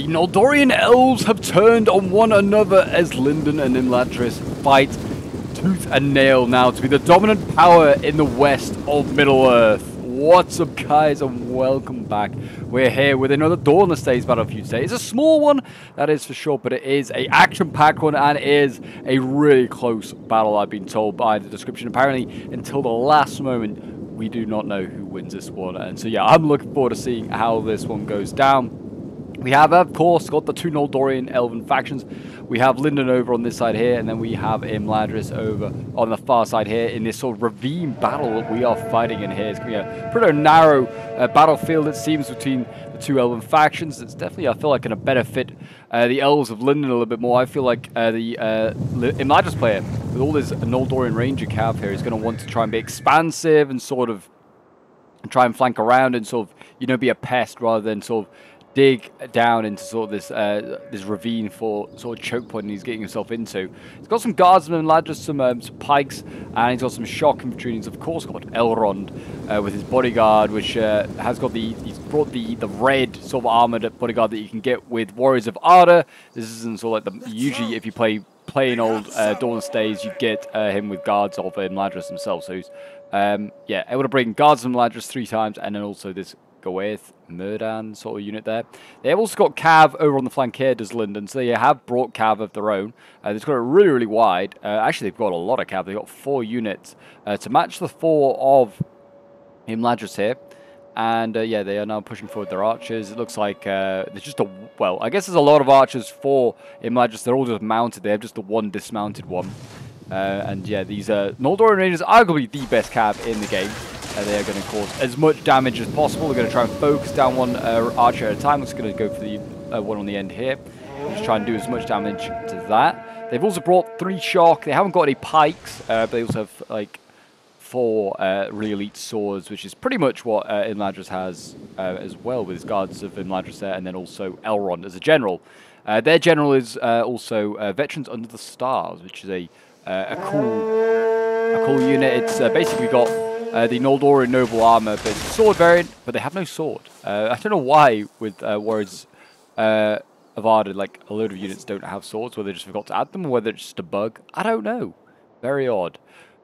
The Noldorian elves have turned on one another as Lindon and Imladris fight tooth and nail now to be the dominant power in the west of Middle-earth. What's up, guys, and welcome back. We're here with another Dawnless Days Battlefield today. It's a small one, that is for sure, but it is a action-packed one and is a really close battle, I've been told by the description. Apparently, until the last moment, we do not know who wins this one. And so, yeah, I'm looking forward to seeing how this one goes down. We have, of course, got the two Noldorian elven factions. We have Lindon over on this side here, and then we have Imladris over on the far side here in this sort of ravine battle that we are fighting in here. It's going to be a pretty narrow battlefield, it seems, between the two elven factions. It's definitely, I feel like, going to benefit the elves of Lindon a little bit more. I feel like the Imladris player, with all this Noldorian ranger cav here, is going to want to try and be expansive and sort of try and flank around and sort of, you know, be a pest rather than sort of dig down into sort of this this ravine for sort of choke point he's getting himself into. He's got some guardsmen, just some pikes, and he's got some shock infantry. He's of course got Elrond with his bodyguard, which has got he's brought the red sort of armored bodyguard that you can get with Warriors of Ardor. This isn't sort of like usually if you play plain old Dawnless Days, you get him with guards of Imladris himself. So he's yeah, able to bring guards of Imladris 3 times, and then also this Goeth Murdan sort of unit there. They have also got Cav over on the flank here, does Lindon, so they have brought Cav of their own. They've got it really, really wide. Actually, they've got a lot of Cav. They've got 4 units to match the 4 of Imladris here. And yeah, they are now pushing forward their archers. It looks like there's just well, I guess there's a lot of archers for Imladris. They're all just mounted. They have just the one dismounted one. And yeah, these Noldorian Rangers are arguably the best Cav in the game. They are going to cause as much damage as possible. They're going to try and focus down one archer at a time. It's going to go for the one on the end here. Just try and do as much damage to that. They've also brought 3 shock. They haven't got any pikes, but they also have like 4 really elite swords, which is pretty much what Imladris has as well, with his guards of Imladris there, and then also Elrond as a general. Their general is also Veterans Under the Stars, which is a cool unit. It's basically got the Noldorian noble armor, but it's a sword variant, but they have no sword. I don't know why with Warriors of Ardor, like a load of units don't have swords, whether they just forgot to add them or whether it's just a bug. I don't know. Very odd.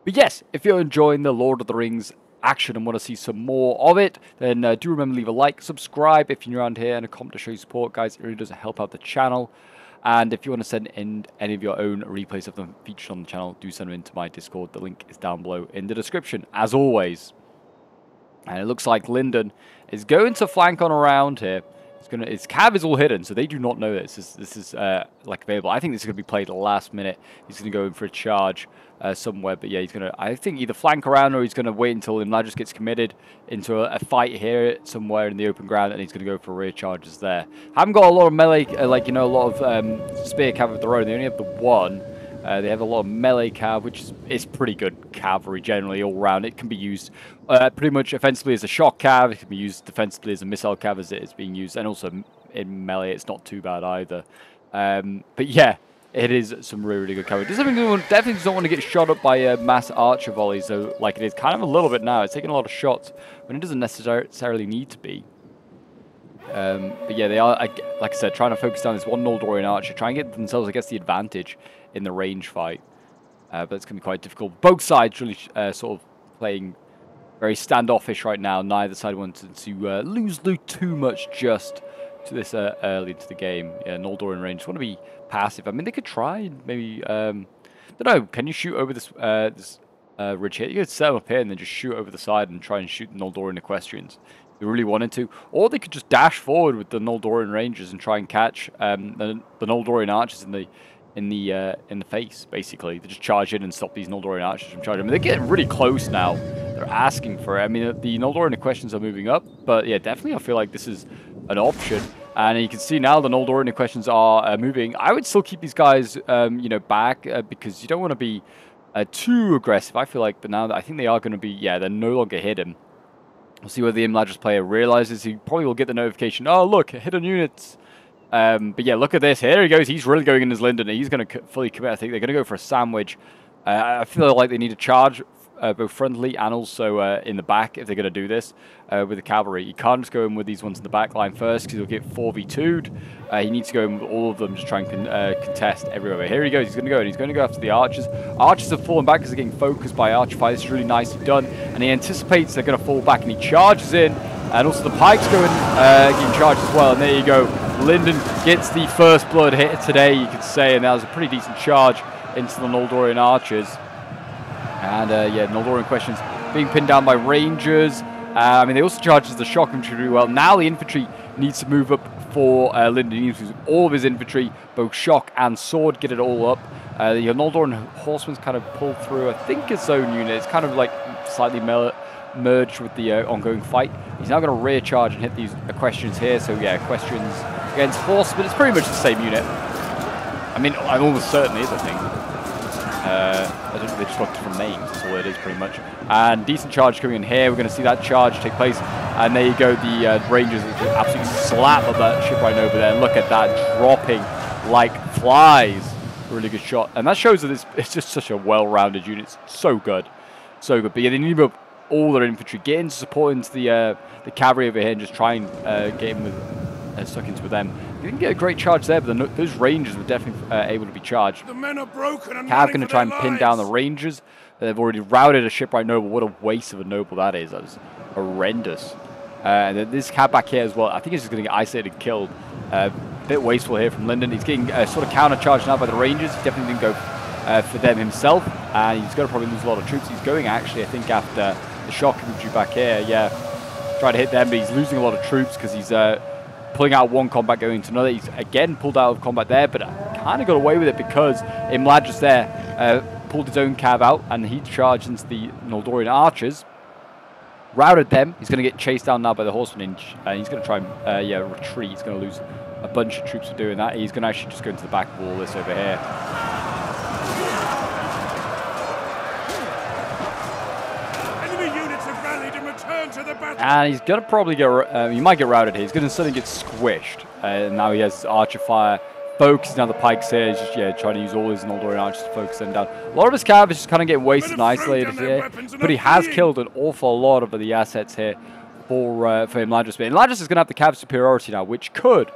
But yes, if you're enjoying the Lord of the Rings action and want to see some more of it, then do remember to leave a like, subscribe if you're new around here, and a comment to show your support, guys. It really does help out the channel. And if you want to send in any of your own replays of them featured on the channel, do send them into my Discord. The link is down below in the description, as always. And it looks like Lindon is going to flank on around here. His cav is all hidden, so they do not know this. This is like available. I think this is going to be played at the last minute. He's going to go in for a charge somewhere, but yeah, he's going to, I think, either flank around or he's going to wait until Imladris gets committed into a fight here somewhere in the open ground, and he's going to go for rear charges there. Haven't got a lot of melee, like, you know, a lot of spear cav of their own. They only have the 1. They have a lot of melee cav, which is pretty good cavalry generally all around. It can be used pretty much offensively as a shock cav. It can be used defensively as a missile cav as it is being used. And also in melee, it's not too bad either. But yeah, it is some really, really good cavalry. Definitely does not want to get shot up by mass archer volleys, though, like it is kind of a little bit now. It's taking a lot of shots when it doesn't necessarily need to be. But yeah, they are, like I said, trying to focus down this one Noldorian archer, try and get themselves, I guess, the advantage in the range fight. But it's going to be quite difficult. Both sides really sort of playing very standoffish right now. Neither side wanted to lose loot too much just to this early into the game. Yeah, Noldorian Rangers want to be passive. I mean, they could try and maybe, don't know, can you shoot over this ridge here? You could set them up here and then just shoot over the side and try and shoot the Noldorian equestrians. They really wanted to, or they could just dash forward with the Noldorian Rangers and try and catch the Noldorian archers in the face. Basically, they just charge in and stop these Noldorian archers from charging. I mean, they're getting really close now. They're asking for it. I mean, the Noldorian equestrians are moving up, but yeah, definitely, I feel like this is an option. And you can see now the Noldorian equestrians are moving. I would still keep these guys, you know, back because you don't want to be too aggressive. I feel like, but now I think they are going to be. Yeah, they're no longer hidden. We'll see whether the Imladris player realizes. He probably will get the notification. Oh, look, hidden units. But yeah, look at this. Here he goes. He's really going in as Lindon. He's going to fully commit. I think they're going to go for a sandwich. I feel like they need to charge both frontally and also in the back if they're going to do this with the cavalry. You can't just go in with these ones in the back line first because you'll get 4v2'd. He needs to go in with all of them, just try and contest everywhere. Here he goes. He's going to go, and he's going to go after the archers. Archers have fallen back because they're getting focused by archer fire. This is really nicely done, and he anticipates they're going to fall back, and he charges in, and also the pikes go in, getting charged as well. And there you go. Lindon gets the first blood hit today, you could say, and that was a pretty decent charge into the Noldorian archers. And yeah, Noldorian questions being pinned down by rangers. I mean, they also charge the shock infantry really well. Now the infantry needs to move up for Lindon. He needs to use all of his infantry, both shock and sword, get it all up. The Noldorian horseman's kind of pulled through, I think, his own unit. It's kind of like slightly merged with the ongoing fight. He's now going to rear charge and hit these questions here. So yeah, questions against horsemen. It's pretty much the same unit. I mean, I'm almost certain it is, I think. I don't know, they just got different names, that's all it is pretty much. And decent charge coming in here. We're going to see that charge take place. And there you go, the Rangers absolutely slap of that ship right over there. And look at that, dropping like flies. Really good shot. And that shows that it's just such a well-rounded unit. It's so good. So good. But yeah, they need to move all their infantry, get into support into the cavalry over here and just try and get in with, stuck into them. You didn't get a great charge there, but those rangers were definitely able to be charged. The men are broken and Cav going to try and pin down the rangers. They've already routed a shipwright noble. What a waste of a noble that is. That was horrendous. And then this Cav back here as well, I think he's just going to get isolated and killed. A bit wasteful here from Lindon. He's getting sort of counter-charged now by the rangers. He definitely didn't go for them himself. And he's going to probably lose a lot of troops. He's going actually, I think, after the shock infantry back here. Yeah, trying to hit them, but he's losing a lot of troops because he's pulling out one combat, going into another. He's again pulled out of combat there, but kind of got away with it because Imladris there pulled his own cav out, and he charged into the Noldorian archers, routed them. He's going to get chased down now by the horsemen, and he's going to try and yeah, retreat. He's going to lose a bunch of troops for doing that. He's going to actually just go into the back of all this over here. And he's going to probably get, he might get routed here. He's going to suddenly get squished. And now he has archer fire, focusing down the pikes here. He's just, yeah, trying to use all his Noldorian archers to focus them down. A lot of his cav is just kind of getting wasted and isolated here. But he has killed an awful lot of the assets here for Imladris. But Imladris is going to have the cav superiority now, which could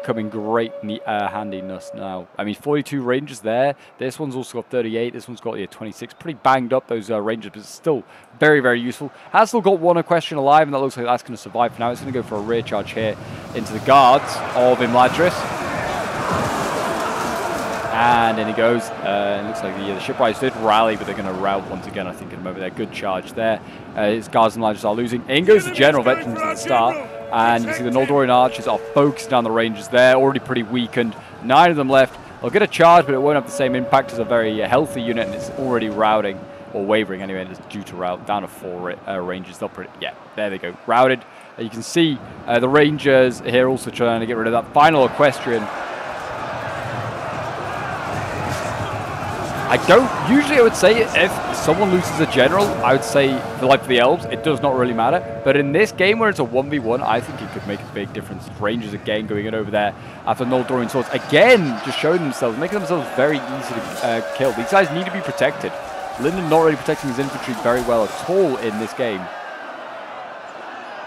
come in great handiness now. I mean, 42 rangers there. This one's also got 38. This one's got 26. Pretty banged up, those rangers, but it's still very, very useful. Has still got one question alive, and that looks like that's going to survive for now. It's going to go for a rear charge here into the guards of Imladris. And in he goes. It looks like the shipwrights did rally, but they're going to rout once again, I think, in a moment there. Good charge there. His guards and Imladris are losing. In goes the general, veterans at the start. And you can see the Noldorian archers are focused down the rangers there, already pretty weakened. 9 of them left. They'll get a charge, but it won't have the same impact as a very healthy unit, and it's already routing, or wavering anyway, and it's due to rout down to 4 rangers. They'll pretty, yeah, there they go, routed. You can see the rangers here also trying to get rid of that final equestrian. Usually I would say if someone loses a general, I would say, for the elves, it does not really matter. But in this game where it's a 1v1, I think it could make a big difference. Rangers again going in over there after Noldorian swords. Again, just showing themselves, making themselves very easy to kill. These guys need to be protected. Lindon not really protecting his infantry very well at all in this game.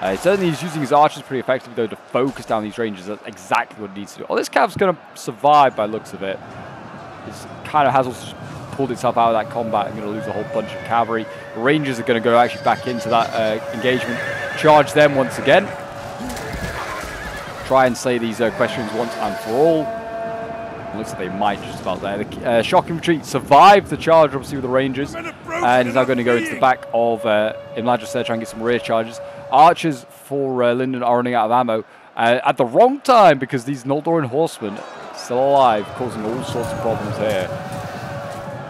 Certainly he's using his archers pretty effectively though to focus down these rangers. That's exactly what he needs to do. Oh, this cav's going to survive by looks of it. It kind of has also pulled itself out of that combat and going to lose a whole bunch of cavalry. The Rangers are going to go actually back into that engagement, charge them once again, try and slay these questions once and for all. It looks like they might just about there. The shock infantry survived the charge, obviously, with the Rangers, and is now going to go into the back of Imladris there, try and get some rear charges. Archers for Lindon are running out of ammo at the wrong time because these Noldorian horsemen still alive, causing all sorts of problems here.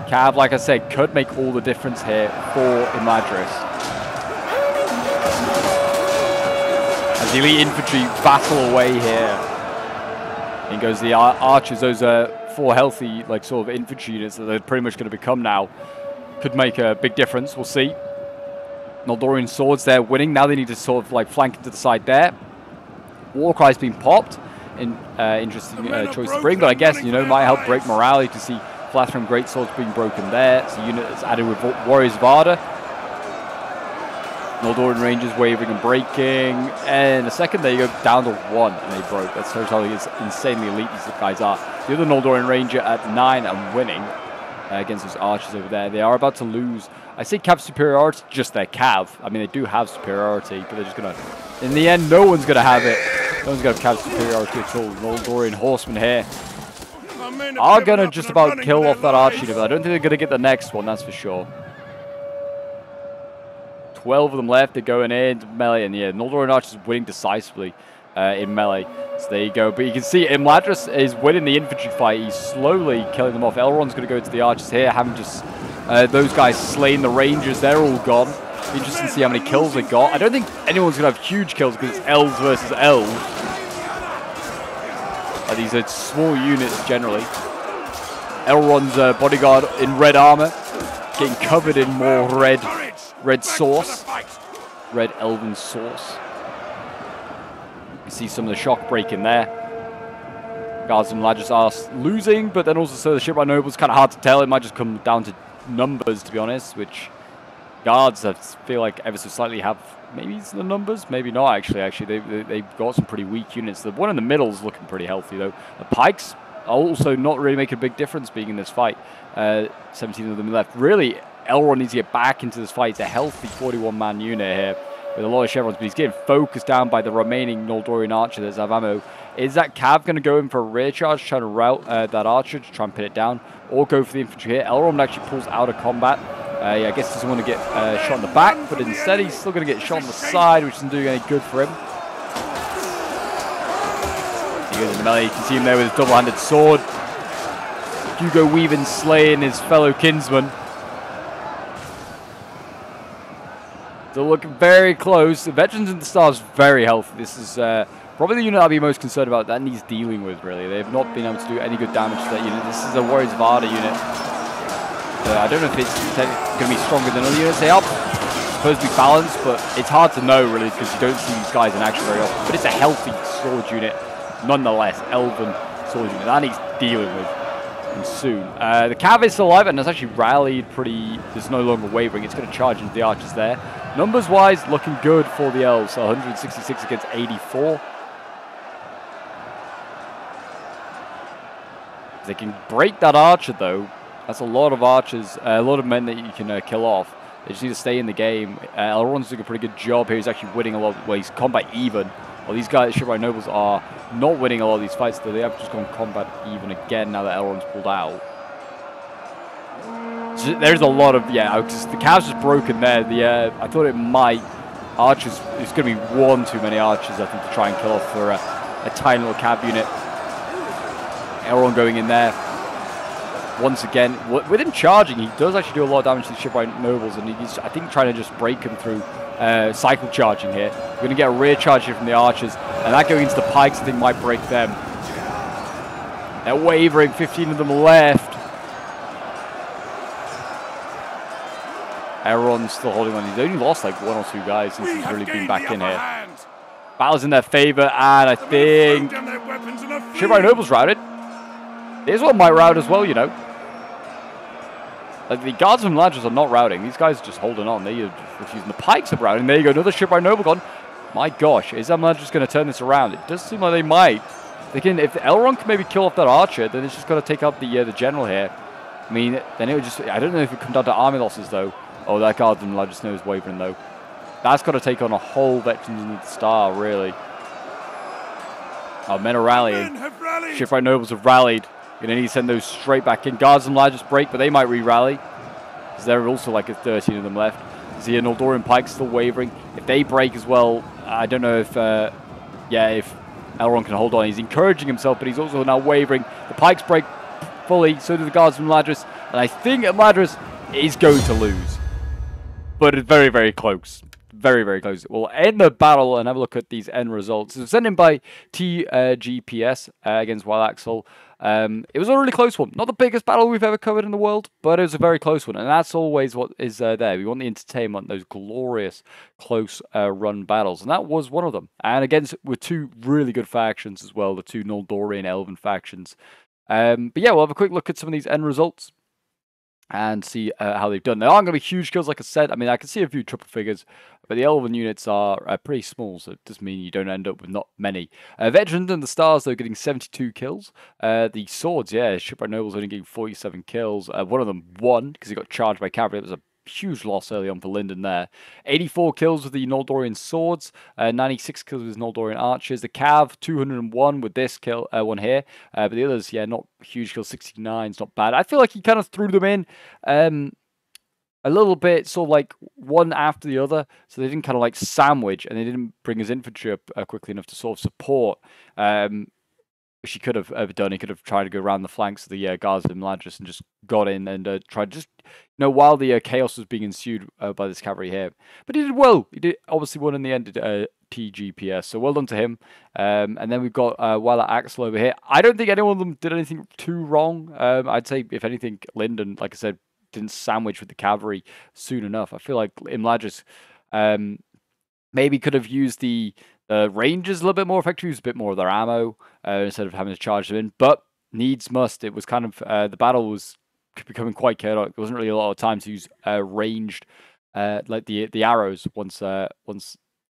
Cav, like I said, could make all the difference here for Imladris. As the elite infantry battle away here. In goes the archers, those 4 healthy, like, sort of infantry units that they're pretty much going to become now. Could make a big difference, we'll see. Noldorian swords there winning. Now they need to sort of, like, flank into the side there. Warcry's been popped. Interesting choice to bring, but I guess, you know, might help break morale. You can see Flash from Great Swords being broken there. It's a unit that's added with Warriors of Ardor. Noldorin Rangers wavering and breaking. And a second there, you go down to 1 and they broke. That's totally insanely elite these guys are. The other Noldorin Ranger at 9 and winning against those archers over there. They are about to lose. I say Cav superiority, just their Cav. I mean, they do have superiority, but they're just going to... In the end, no one's going to have it. No one's going to have Cav superiority at all. Noldorian horsemen here are going to just about kill off that archer, but I don't think they're going to get the next one, that's for sure. 12 of them left. They're going in melee, and yeah, Noldorin archers winning decisively in melee. So there you go. But you can see Imladris is winning the infantry fight. He's slowly killing them off. Elrond's going to go into the archers here, having just those guys slain the rangers. They're all gone. Interesting to see how many kills they got. I don't think anyone's going to have huge kills because it's elves versus elves. These are small units generally. Elrond's bodyguard in red armor, getting covered in more red sauce, red elven sauce. You see some of the shock breaking there. Guards and Imladris are losing, but then also so the shipwright nobles, kind of hard to tell. It might just come down to numbers, to be honest, which guards I feel like ever so slightly have. Maybe it's the numbers, maybe not actually. They've got some pretty weak units. The one in the middle is looking pretty healthy though. The pikes are also not really making a big difference being in this fight. 17 of them left. Really, Elrond needs to get back into this fight. It's a healthy 41-man unit here with a lot of chevrons, but he's getting focused down by the remaining Noldorian archer that have ammo. Is that Cav going to go in for a rear charge, trying to rout that archer to try and pin it down, or go for the infantry here? Elrond actually pulls out of combat. I guess he doesn't want to get shot in the back, but instead he's still going to get shot on the side, which isn't doing any good for him. He goes in the melee. You can see him there with his double-handed sword. Hugo Weaving slaying his fellow kinsman. They're looking very close. The Veterans in the Stars very healthy. This is probably the unit I'll be most concerned about. That needs dealing with, really. They've not been able to do any good damage to that unit. This is a Warriors of Arda unit. I don't know if it's going to be stronger than other units. They are supposed to be balanced, but it's hard to know, really, because you don't see these guys in action very often. But it's a healthy sword unit, nonetheless. Elven sword unit. That needs dealing with. And soon. The Cav is still alive and has actually rallied pretty... There's no longer wavering. It's going to charge into the archers there. Numbers-wise, looking good for the elves. So 166 against 84. If they can break that archer, though, that's a lot of archers, a lot of men that you can kill off. They just need to stay in the game. Elrond's doing a pretty good job here. He's actually winning a lot. Well, he's combat even. Well, these guys, shipwright nobles, are not winning a lot of these fights, though they have just gone combat even again now that Elrond's pulled out. So there's a lot of, yeah, the Cav's just broken there. I thought it might. Archers, there's going to be one too many archers, I think, to try and kill off for a tiny little Cav unit. Elrond going in there. Once again, with him charging, he does actually do a lot of damage to the shipwright nobles, and he's, I think, trying to just break them through cycle charging here. We're going to get a rear charge here from the archers, and that going into the pikes, I think, might break them. They're wavering, 15 of them left. Elrond's still holding on. He's only lost like 1 or 2 guys since he's really been back in here. Battle's in their favor, and I think shipwright nobles routed. This one might rout as well, you know. Like the guards and Imladris are not routing. These guys are just holding on. They're refusing. The pikes are routing. There you go. Another shipwright noble gone. My gosh, is Imladris going to turn this around? It does seem like they might. They can, if Elrond can maybe kill off that archer, then it's just got to take out the general here. I mean, then it would just. I don't know if it comes down to army losses though. Oh, that guard and Imladris knows wavering though. That's got to take on a whole Veterans in the Star, really. Oh, men are rallying. Shipwright nobles have rallied. You're going to need to send those straight back in. Guards and Imladris break, but they might re-rally. Because there are also like 13 of them left. See, a Noldorian pike still wavering. If they break as well, I don't know if, if Elrond can hold on. He's encouraging himself, but he's also now wavering. The pikes break fully, so do the guards from Imladris. And I think Imladris is going to lose. But it's very, very close. Very, very close. We'll end the battle and have a look at these end results. It was sent in by TGPS against Wild Axel. It was a really close one. Not the biggest battle we've ever covered in the world, but it was a very close one. And that's always what is there. We want the entertainment, those glorious close run battles. And that was one of them. And against with 2 really good factions as well, the 2 Noldorian Elven factions. But yeah, we'll have a quick look at some of these end results. and see how they've done. They aren't going to be huge kills, like I said. I mean, I can see a few triple figures, but the elven units are pretty small, so it does mean you don't end up with not many. Veterans and the Stars, though, getting 72 kills. The Swords, yeah, Shipwrecked Nobles only getting 47 kills. One of them won because he got charged by cavalry. It was a huge loss early on for Lindon there. 84 kills with the Noldorian swords, 96 kills with Noldorian archers. The Cav, 201 with this kill, one here. But the others, yeah, not huge kills, 69 is not bad. I feel like he kind of threw them in a little bit, sort of like one after the other, so they didn't kind of like sandwich, and they didn't bring his infantry up quickly enough to sort of support. Which he could have done. He could have tried to go around the flanks of the guards of Imladris and just got in and tried just, while the chaos was being ensued by this cavalry here. But he did well. He did obviously won in the end at TGPS, so well done to him. And then we've got Weiler Axel over here. I don't think any one of them did anything too wrong. I'd say, if anything, Lindon, like I said, didn't sandwich with the cavalry soon enough. I feel like Imladris maybe could have used the Rangers a little bit more effectively, use a bit more of their ammo instead of having to charge them in. But needs must. It was kind of the battle was becoming quite chaotic. There wasn't really a lot of time to use ranged like the arrows once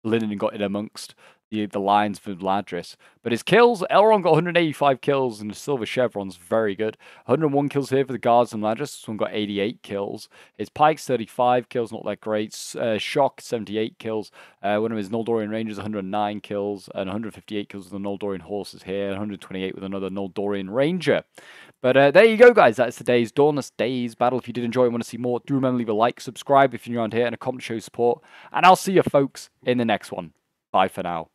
Lindon got in amongst the lines for Imladris. But his kills, Elrond got 185 kills and the Silver Chevron's very good. 101 kills here for the guards of Imladris. This one got 88 kills. His pikes, 35 kills, not that great. Shock, 78 kills. One of his Noldorian Rangers, 109 kills, and 158 kills with the Noldorian horses here, and 128 with another Noldorian Ranger. But there you go, guys. That's today's Dawnless Days battle. If you did enjoy and want to see more, do remember to leave a like, subscribe if you're new around here, and a comment to show support. And I'll see you folks in the next one. Bye for now.